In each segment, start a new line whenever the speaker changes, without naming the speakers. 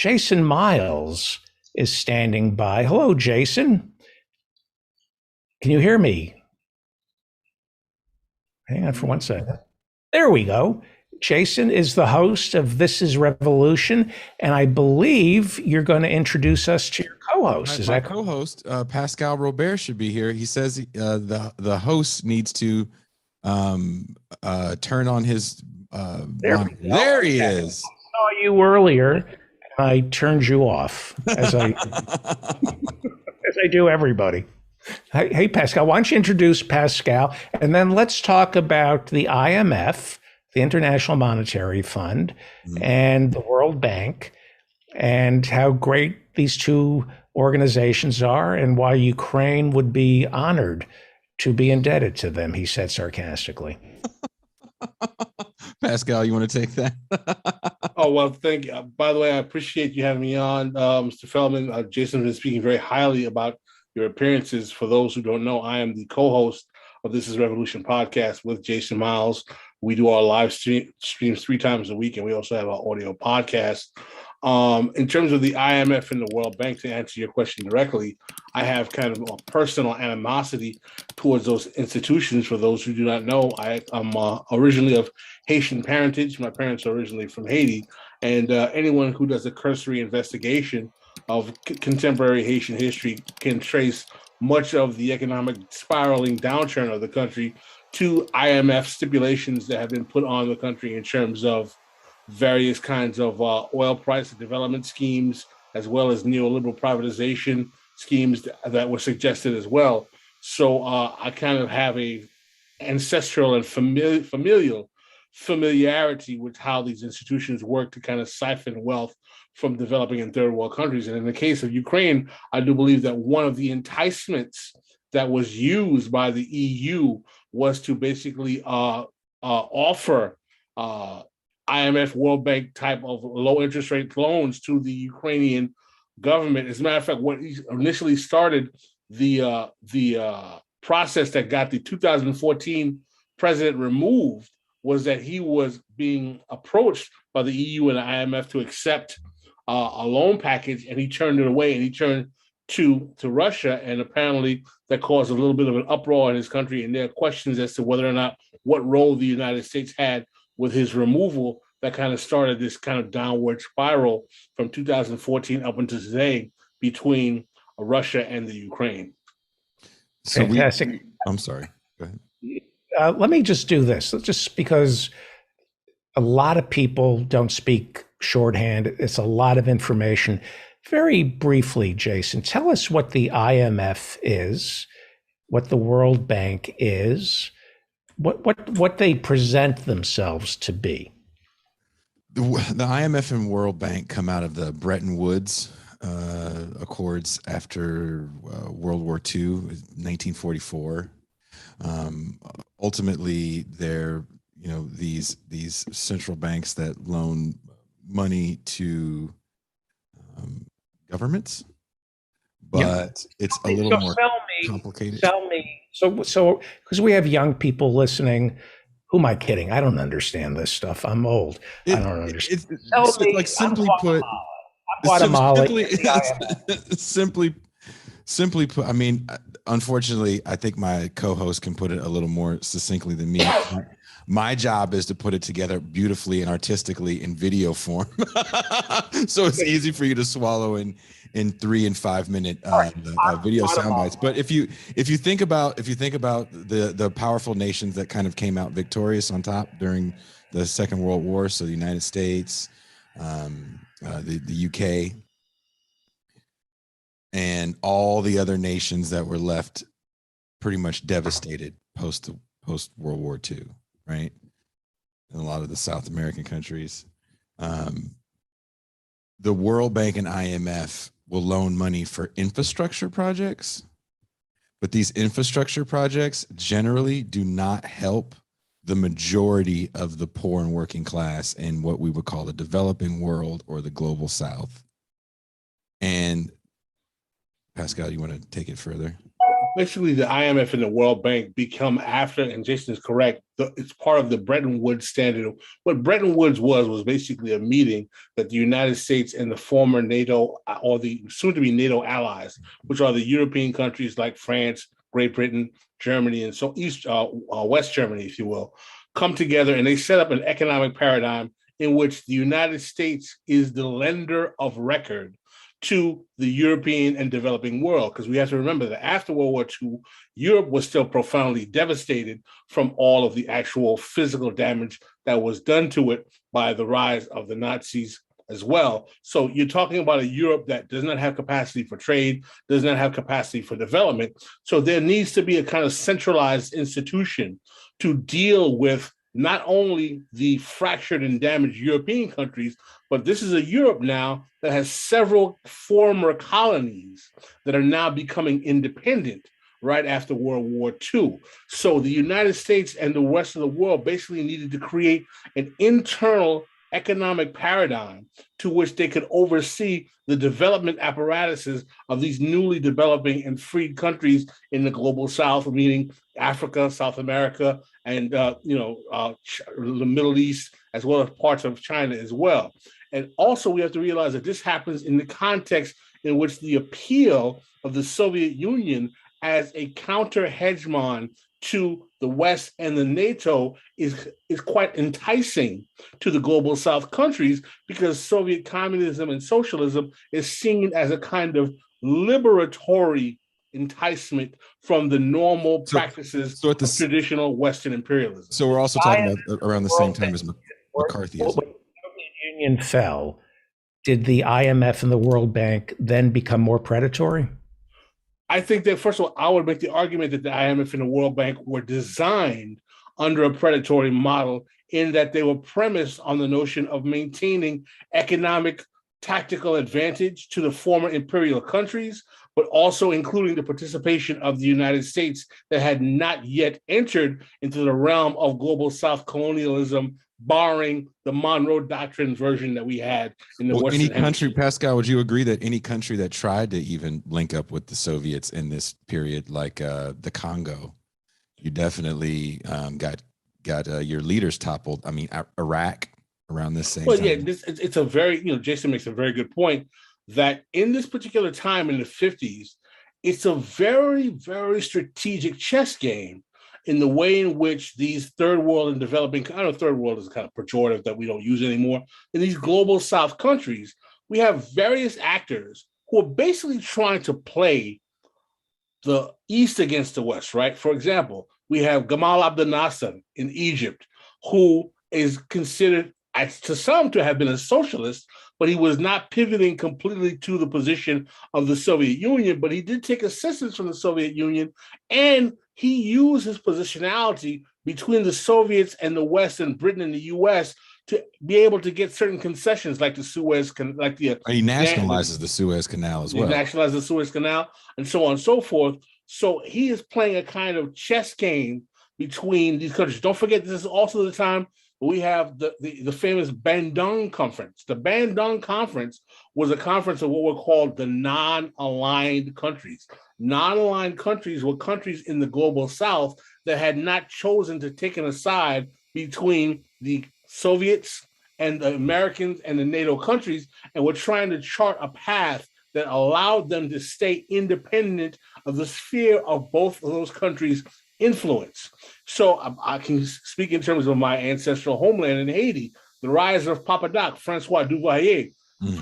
Jason Miles is standing by. Hello, Jason. Can you hear me? Hang on for 1 second. There we go. Jason is the host of This is Revolution, and I believe you're going to introduce us to your co-host.
My co-host, Pascal Robert, should be here. He says the host needs to turn on his there he is.
I saw you earlier, and I turned you off, as I do everybody. Hey, Pascal, why don't you introduce Pascal, and then let's talk about the IMF, the International Monetary Fund, and the World Bank, and how great these two organizations are, and why Ukraine would be honored to be indebted to them, he said sarcastically.
Pascal, you want to take that?
Oh, well, thank you. By the way, I appreciate you having me on, Mr. Feldman. Jason has been speaking very highly about your appearances. For those who don't know, I am the co-host of This is Revolution podcast with Jason Miles. We do our live streams 3 times a week, and we also have our audio podcast. In terms of the IMF and the World Bank, to answer your question directly, I have kind of a personal animosity towards those institutions. For those who do not know, I'm originally of Haitian parentage. My parents are originally from Haiti, and anyone who does a cursory investigation of contemporary Haitian history can trace much of the economic spiraling downturn of the country to IMF stipulations that have been put on the country in terms of various kinds of oil price development schemes, as well as neoliberal privatization schemes that were suggested as well. So I kind of have a ancestral and familiarity with how these institutions work to kind of siphon wealth from developing and third world countries. And in the case of Ukraine, I do believe that one of the enticements that was used by the EU was to basically offer IMF, World Bank type of low interest rate loans to the Ukrainian government. As a matter of fact, what initially started the process that got the 2014 president removed was that he was being approached by the EU and the IMF to accept a loan package, and he turned it away, and he turned to Russia, and apparently that caused a little bit of an uproar in his country, and there are questions as to whether or not what role the United States had with his removal that kind of started this kind of downward spiral from 2014 up until today between Russia and the Ukraine.
So fantastic.
I'm sorry. Go ahead.
Let me just do this, just because a lot of people don't speak shorthand. It's a lot of information. Very briefly, Jason, tell us what the IMF is, what the World Bank is, what they present themselves to be.
The IMF and World Bank come out of the Bretton Woods Accords after World War II, 1944. Ultimately, they're these central banks that loan money to governments, but it's a little more complicated.
Tell me. So because we have young people listening. Who am I kidding? I don't understand this stuff. I'm old. I don't understand.
It's like simply put,
Guatemala.
Simply put, I mean, unfortunately, I think my co-host can put it a little more succinctly than me. My job is to put it together beautifully and artistically in video form, so it's easy for you to swallow in 3 and 5 minute video sound bites. But if you think about the powerful nations that kind of came out victorious on top during the Second World War, so the United States, the UK, and all the other nations that were left pretty much devastated post World War II. Right, in a lot of the South American countries, the World Bank and IMF will loan money for infrastructure projects, but these infrastructure projects generally do not help the majority of the poor and working class in what we would call the developing world or the global South. And Pascal, you want to take it further?
Basically, the IMF and the World Bank become after, and Jason is correct, it's part of the Bretton Woods standard. What Bretton Woods was basically a meeting that the United States and the former NATO, or the soon-to-be NATO allies, which are the European countries like France, Great Britain, Germany, and so West Germany, if you will, come together and they set up an economic paradigm in which the United States is the lender of record to the European and developing world. Because we have to remember that after World War II, Europe was still profoundly devastated from all of the actual physical damage that was done to it by the rise of the Nazis as well. So you're talking about a Europe that does not have capacity for trade, does not have capacity for development. So there needs to be a kind of centralized institution to deal with not only the fractured and damaged European countries, but this is a Europe now that has several former colonies that are now becoming independent right after World War II. So the United States and the rest of the world basically needed to create an internal economic paradigm to which they could oversee the development apparatuses of these newly developing and freed countries in the global South, meaning Africa, South America, and the Middle East, as well as parts of China as well. And also we have to realize that this happens in the context in which the appeal of the Soviet Union as a counter hegemon to the West and the NATO is quite enticing to the global South countries, because Soviet communism and socialism is seen as a kind of liberatory enticement from the normal practices of traditional Western imperialism.
So we're also talking about around the same time as McCarthyism.
When the Soviet Union fell, did the IMF and the World Bank then become more predatory?
I think that, first of all, I would make the argument that the IMF and the World Bank were designed under a predatory model, in that they were premised on the notion of maintaining economic tactical advantage to the former imperial countries, but also including the participation of the United States that had not yet entered into the realm of global South colonialism, barring the Monroe Doctrine version that we had in the Western
any country, Pascal, would you agree that any country that tried to even link up with the Soviets in this period, like the Congo, you definitely got your leaders toppled? I mean, Iraq around this same time.
Yeah, it's a very, Jason makes a very good point that in this particular time in the 50s, it's a very, very strategic chess game in the way in which these third world and developing, I know third world is kind of pejorative that we don't use anymore. In these global South countries, we have various actors who are basically trying to play the East against the West, right? For example, we have Gamal Abdel Nasser in Egypt, who is considered to some to have been a socialist, but he was not pivoting completely to the position of the Soviet Union, but he did take assistance from the Soviet Union, and he used his positionality between the Soviets and the West and Britain and the US to be able to get certain concessions like the Suez Canal, like the
he nationalizes the Suez Canal as well.
He nationalizes the Suez Canal and so on and so forth. So he is playing a kind of chess game between these countries. Don't forget, this is also the time we have the famous Bandung Conference. The Bandung Conference was a conference of what were called the non-aligned countries. Non-aligned countries were countries in the global South that had not chosen to take an aside between the Soviets and the Americans and the NATO countries, and were trying to chart a path that allowed them to stay independent of the sphere of both of those countries' influence. So I can speak in terms of my ancestral homeland in Haiti, the rise of Papa Doc, Francois Duvalier.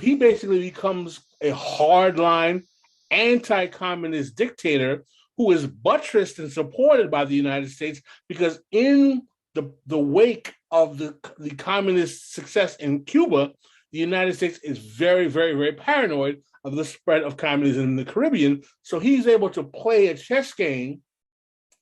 He basically becomes a hardline anti-communist dictator who is buttressed and supported by the United States, because in the wake of the communist success in Cuba, the United States is very, very, very paranoid of the spread of communism in the Caribbean. So he's able to play a chess game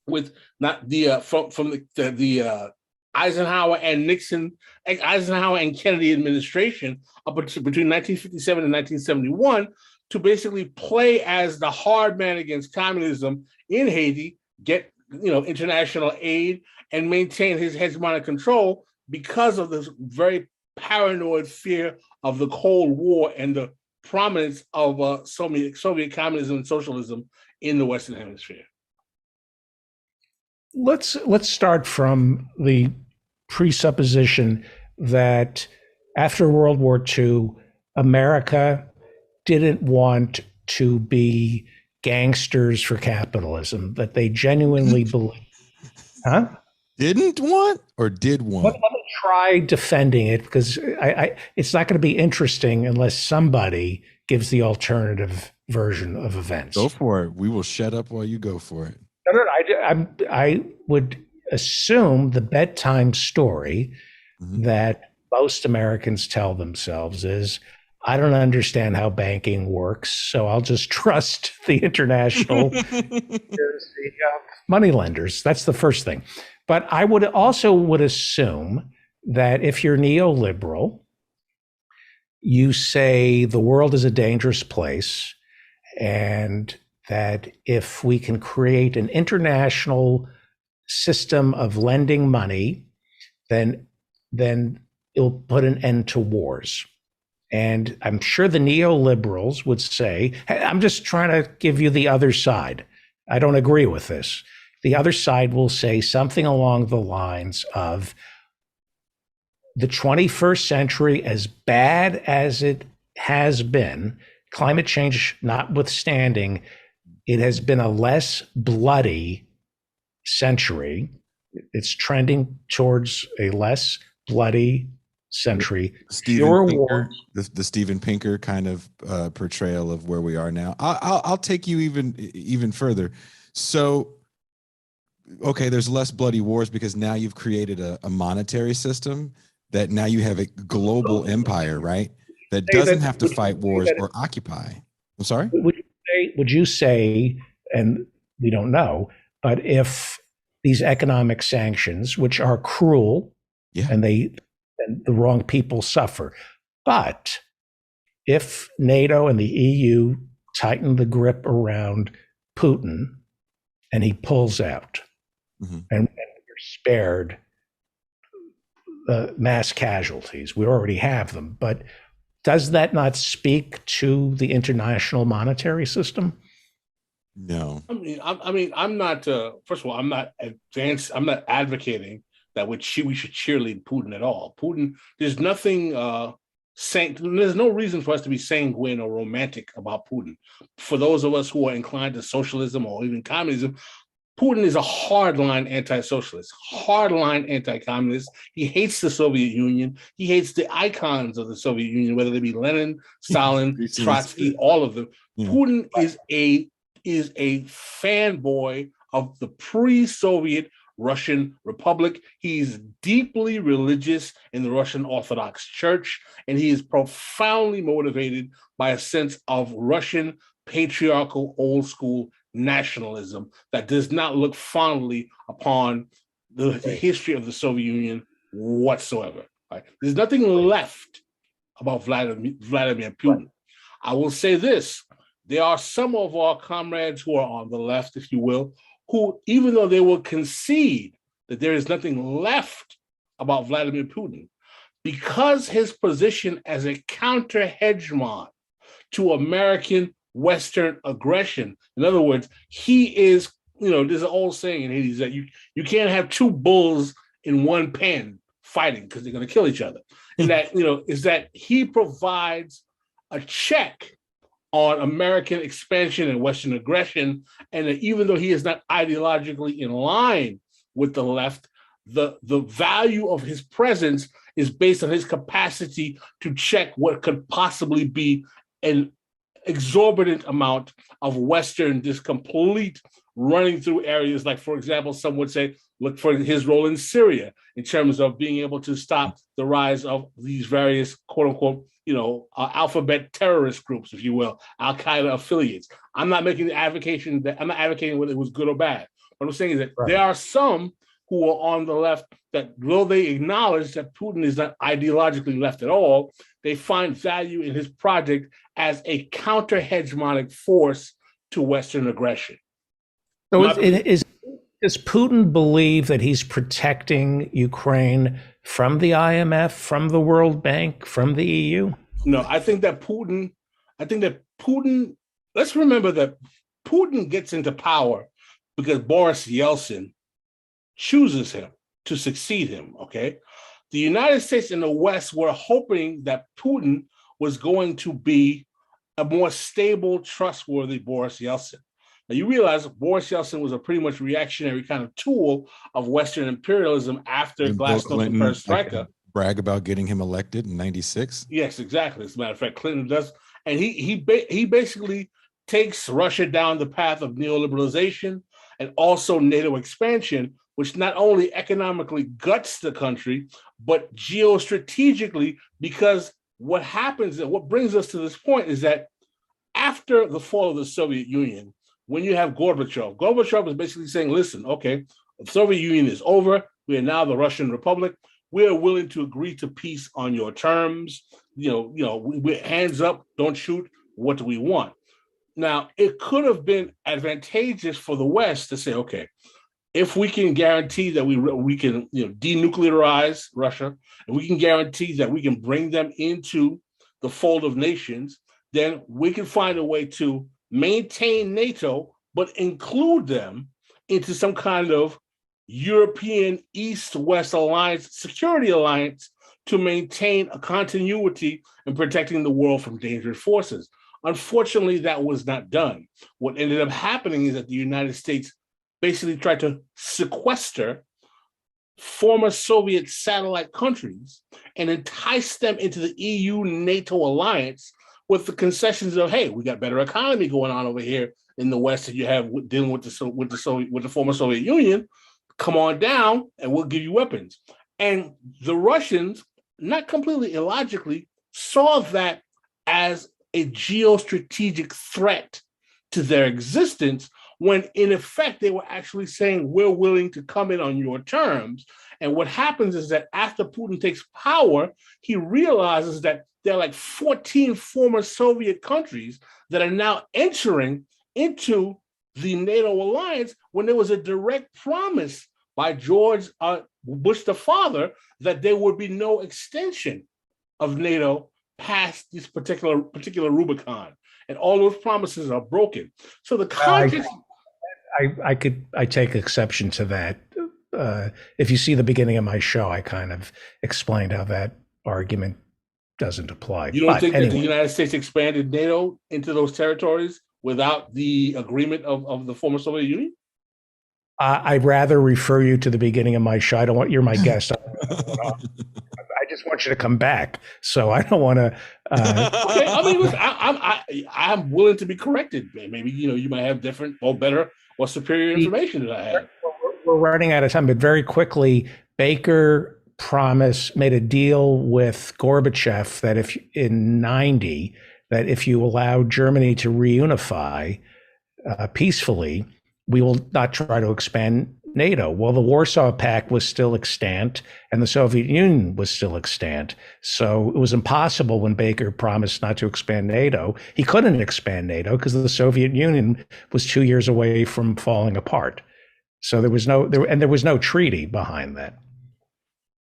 with not the from the Eisenhower and Kennedy administration up between 1957 and 1971 to basically play as the hard man against communism in Haiti, get international aid, and maintain his hegemonic control because of this very paranoid fear of the Cold War and the prominence of Soviet communism and socialism in the Western Hemisphere.
let's start from the presupposition that after World War II, America didn't want to be gangsters for capitalism, that they genuinely believe. Huh?
Didn't want or did want?
Let me try defending it because it's not going to be interesting unless somebody gives the alternative version of events.
Go for it. We will shut up while you go for it.
No, I would assume the bedtime story that most Americans tell themselves is, I don't understand how banking works, so I'll just trust the international money lenders. That's the first thing. But I would assume that if you're neoliberal, you say the world is a dangerous place, and that if we can create an international system of lending money, then it'll put an end to wars. And I'm sure the neoliberals would say, hey, I'm just trying to give you the other side. I don't agree with this. The other side will say something along the lines of the 21st century, as bad as it has been, climate change notwithstanding, it has been a less bloody century. It's trending towards a less bloody century.
The Steven Pinker kind of portrayal of where we are now. I'll take you even further. So, okay, there's less bloody wars because now you've created a monetary system that now you have a global empire, right? That doesn't have to fight wars or occupy. I'm sorry?
Would you say, and we don't know, but if these economic sanctions, which are cruel, and the wrong people suffer, but if NATO and the EU tighten the grip around Putin and he pulls out, and we're spared mass casualties, we already have them, but does that not speak to the international monetary system?
No.
I'm not. First of all, I'm not advanced. I'm not advocating that we should cheerlead Putin at all. Putin, there's nothing. There's no reason for us to be sanguine or romantic about Putin. For those of us who are inclined to socialism or even communism, Putin is a hardline anti-socialist, hardline anti-communist. He hates the Soviet Union. He hates the icons of the Soviet Union, whether they be Lenin, Stalin, Trotsky, all of them. Yeah. Putin is a fanboy of the pre-Soviet Russian Republic. He's deeply religious in the Russian Orthodox Church, and he is profoundly motivated by a sense of Russian patriarchal old school nationalism that does not look fondly upon the history of the Soviet Union whatsoever. Right? There's nothing left about Vladimir Putin. I will say this. There are some of our comrades who are on the left, if you will, who, even though they will concede that there is nothing left about Vladimir Putin, because his position as a counter-hegemon to American Western aggression, in other words, he is, there's an old saying in Haiti that you can't have two bulls in one pen fighting because they're going to kill each other. And that, is that he provides a check on American expansion and Western aggression. And even though he is not ideologically in line with the left, the value of his presence is based on his capacity to check what could possibly be an exorbitant amount of Western, this complete running through areas. Like, for example, some would say, look for his role in Syria in terms of being able to stop the rise of these various, quote unquote, alphabet terrorist groups, if you will, Al-Qaeda affiliates. I'm not advocating whether it was good or bad. What I'm saying is that there are some who are on the left that, though they acknowledge that Putin is not ideologically left at all, they find value in his project as a counter-hegemonic force to Western aggression.
So does Putin believe that he's protecting Ukraine from the IMF, from the World Bank, from the EU?
No, I think that Putin, let's remember that Putin gets into power because Boris Yeltsin chooses him to succeed him. Okay. The United States and the West were hoping that Putin was going to be a more stable, trustworthy Boris Yeltsin. Now, you realize Boris Yeltsin was a pretty much reactionary kind of tool of Western imperialism after Glasnost and Perestroika.
Brag about getting him elected in '96.
Yes, exactly. As a matter of fact, Clinton does, and he basically takes Russia down the path of neoliberalization and also NATO expansion, which not only economically guts the country, but geostrategically, because what happens and what brings us to this point is that after the fall of the Soviet Union, when you have Gorbachev is basically saying, listen, okay, the Soviet Union is over. We are now the Russian Republic. We are willing to agree to peace on your terms. We're hands up, don't shoot. What do we want? Now, it could have been advantageous for the West to say, okay, if we can guarantee that we can denuclearize Russia, and we can guarantee that we can bring them into the fold of nations, then we can find a way to maintain NATO, but include them into some kind of European East-West alliance, security alliance, to maintain a continuity in protecting the world from dangerous forces. Unfortunately, that was not done. What ended up happening is that the United States basically tried to sequester former Soviet satellite countries and entice them into the EU-NATO alliance with the concessions of, hey, we got better economy going on over here in the West that you have dealing with the former Soviet Union. Come on down and we'll give you weapons. And the Russians, not completely illogically, saw that as a geostrategic threat to their existence, when in effect they were actually saying, we're willing to come in on your terms. And what happens is that after Putin takes power, he realizes that there are like 14 former Soviet countries that are now entering into the NATO alliance, when there was a direct promise by George Bush the father that there would be no extension of NATO past this particular Rubicon, and all those promises are broken. So the context.
I take exception to that. If you see the beginning of my show, I kind of explained how that argument doesn't apply.
You don't think that the United States expanded NATO into those territories without the agreement of the former Soviet Union?
I'd rather refer you to the beginning of my show. I don't want you're my guest. I just want you to come back. So I don't want to.
Okay, I mean, listen, I'm willing to be corrected. Maybe you might have different or better or superior information that I have.
We're running out of time, but very quickly, Baker made a deal with Gorbachev that if in '90 that if you allow Germany to reunify peacefully, we will not try to expand NATO. Well, the Warsaw Pact was still extant and the Soviet Union was still extant. So it was impossible when Baker promised not to expand NATO. He couldn't expand NATO because the Soviet Union was 2 years away from falling apart. So there was no treaty behind that.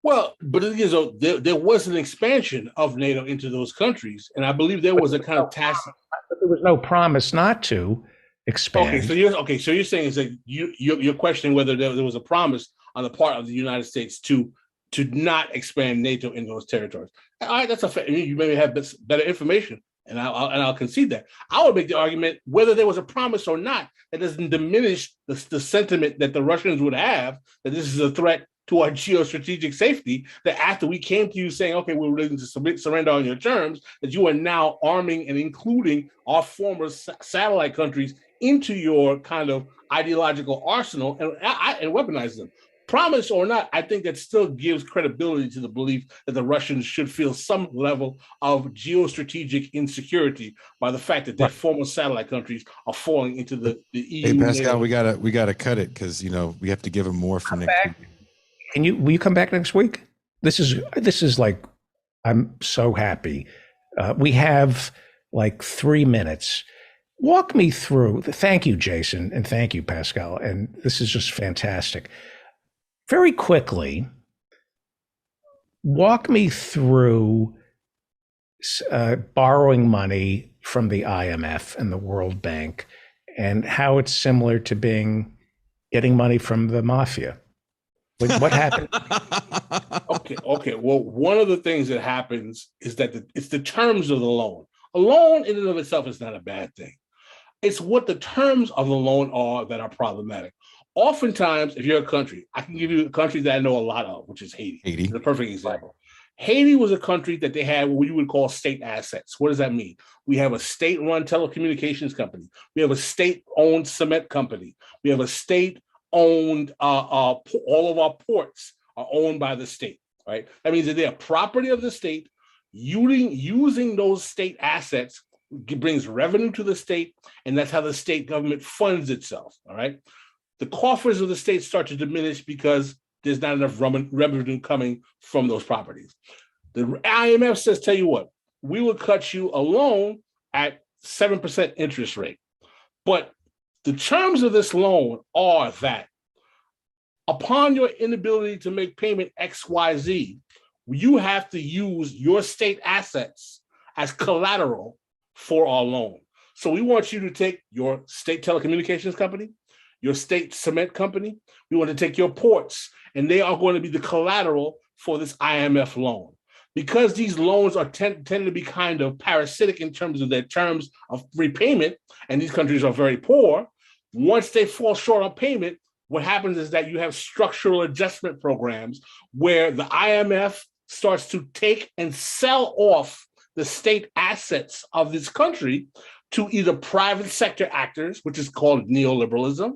Well, but there was an expansion of NATO into those countries. And I believe there was a kind of tacit.
But there was no promise not to expand.
So you're saying is that you're questioning whether there was a promise on the part of the United States to not expand NATO in those territories. All right, that's a fair. You maybe have better information, and I'll concede that. I would make the argument whether there was a promise or not, that doesn't diminish the sentiment that the Russians would have that this is a threat to our geostrategic safety, that after we came to you saying, okay, we're willing to surrender on your terms, that you are now arming and including our former satellite countries into your kind of ideological arsenal and weaponize them. Promise or not, I think that still gives credibility to the belief that the Russians should feel some level of geostrategic insecurity by the fact that their former satellite countries are falling into the EU.
Hey Pascal, we gotta cut it because we have to give them more for next week.
Will you come back next week? This is like, I'm so happy. We have like 3 minutes. Walk me through. Thank you, Jason, and thank you, Pascal. And this is just fantastic. Very quickly, walk me through borrowing money from the IMF and the World Bank and how it's similar to getting money from the mafia. What happened?
Okay. Well, one of the things that happens is that it's the terms of the loan. A loan in and of itself is not a bad thing. It's what the terms of the loan are that are problematic. Oftentimes, if you're a country, I can give you a country that I know a lot of, which is Haiti.
Haiti.
It's a perfect example. Haiti was a country that they had what you would call state assets. What does that mean? We have a state-run telecommunications company. We have a state-owned cement company. We have a state-owned, all of our ports are owned by the state, right? That means that they are property of the state. Using those state assets brings revenue to the state, and that's how the state government funds itself, all right? The coffers of the state start to diminish because there's not enough revenue coming from those properties. The IMF says, tell you what, we will cut you a loan at 7% interest rate. But the terms of this loan are that upon your inability to make payment XYZ, you have to use your state assets as collateral for our loan. So we want you to take your state telecommunications company, your state cement company, we want to take your ports, and they are going to be the collateral for this IMF loan. Because these loans are tend to be kind of parasitic in terms of their terms of repayment, and these countries are very poor, once they fall short on payment, what happens is that you have structural adjustment programs where the IMF starts to take and sell off the state assets of this country to either private sector actors, which is called neoliberalism,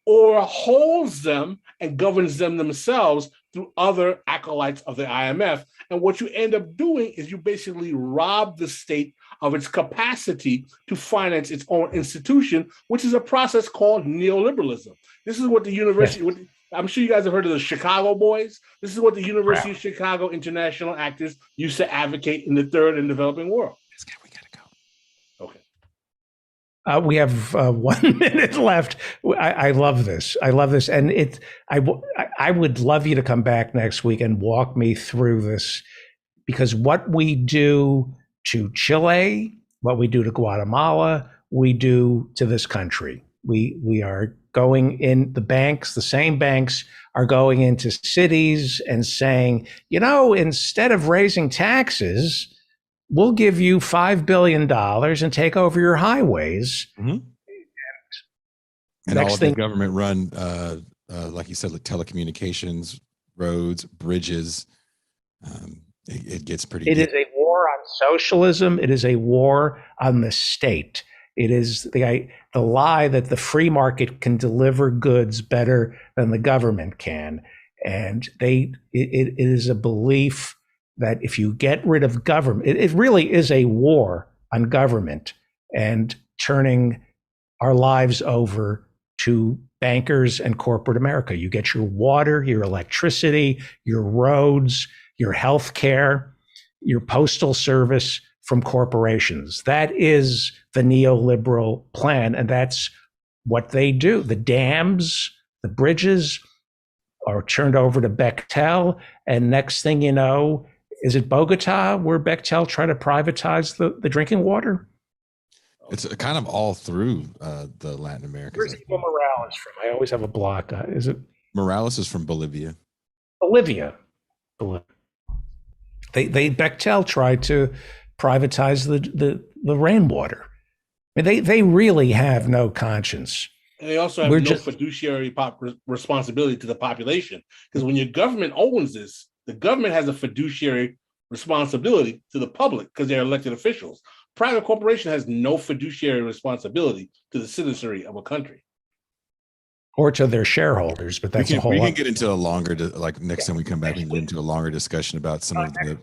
or holds them and governs them themselves through other acolytes of the IMF. And what you end up doing is you basically rob the state of its capacity to finance its own institution, which is a process called neoliberalism. This is what the university, I'm sure you guys have heard of the Chicago Boys. This is what the University of Chicago international actors used to advocate in the third and developing world.
We gotta go.
Okay.
We have 1 minute left. I love this. I love this. And I would love you to come back next week and walk me through this, because what we do to Chile, what we do to Guatemala, we do to this country. We are going in, the banks, the same banks are going into cities and saying, instead of raising taxes, we'll give you $5 billion and take over your highways.
Mm-hmm. And all of the government run, like you said, like telecommunications, roads, bridges. It gets pretty.
It is a war on socialism. It is a war on the state. It is the lie that the free market can deliver goods better than the government can. And it is a belief that if you get rid of government, it really is a war on government and turning our lives over to bankers and corporate America. You get your water, your electricity, your roads, your health care, your postal service from corporations. That is the neoliberal plan, and that's what they do. The dams, the bridges are turned over to Bechtel, and next thing you know, is it Bogota where Bechtel tried to privatize the drinking water?
It's kind of all through the Latin America.
Where's Evo Morales from? I always have a block. Is it?
Morales is from Bolivia.
Bolivia. They Bechtel tried to privatize the rainwater. I mean, they really have no conscience.
And they also have fiduciary responsibility to the population, because when your government owns this, the government has a fiduciary responsibility to the public because they're elected officials. Private corporation has no fiduciary responsibility to the citizenry of a country.
Or to their shareholders, but that's a whole.
We can get into a longer, next time we come back, we can get into a longer discussion about some of the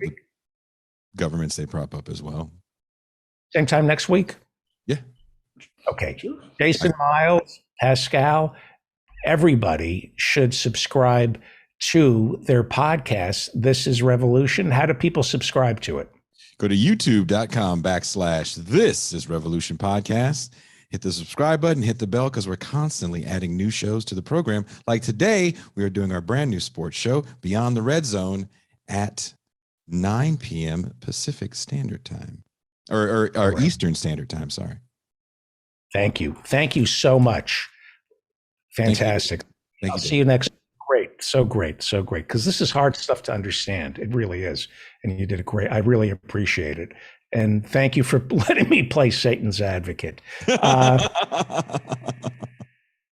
governments they prop up as well.
Same time next week?
Yeah.
Okay. Jason Miles, Pascal, everybody should subscribe to their podcast. This is Revolution. How do people subscribe to it?
Go to youtube.com/This is Revolution Podcast. Hit the subscribe button, hit the bell, because we're constantly adding new shows to the program. Like today, we are doing our brand new sports show, Beyond the Red Zone, at 9 p.m. Pacific Standard Time, or Eastern Standard Time, sorry.
Thank you. Thank you so much. Fantastic.
Thank you.
I'll see you next. Great. So great. So great. Because this is hard stuff to understand. It really is. And you did a great, I really appreciate it. And thank you for letting me play Satan's advocate.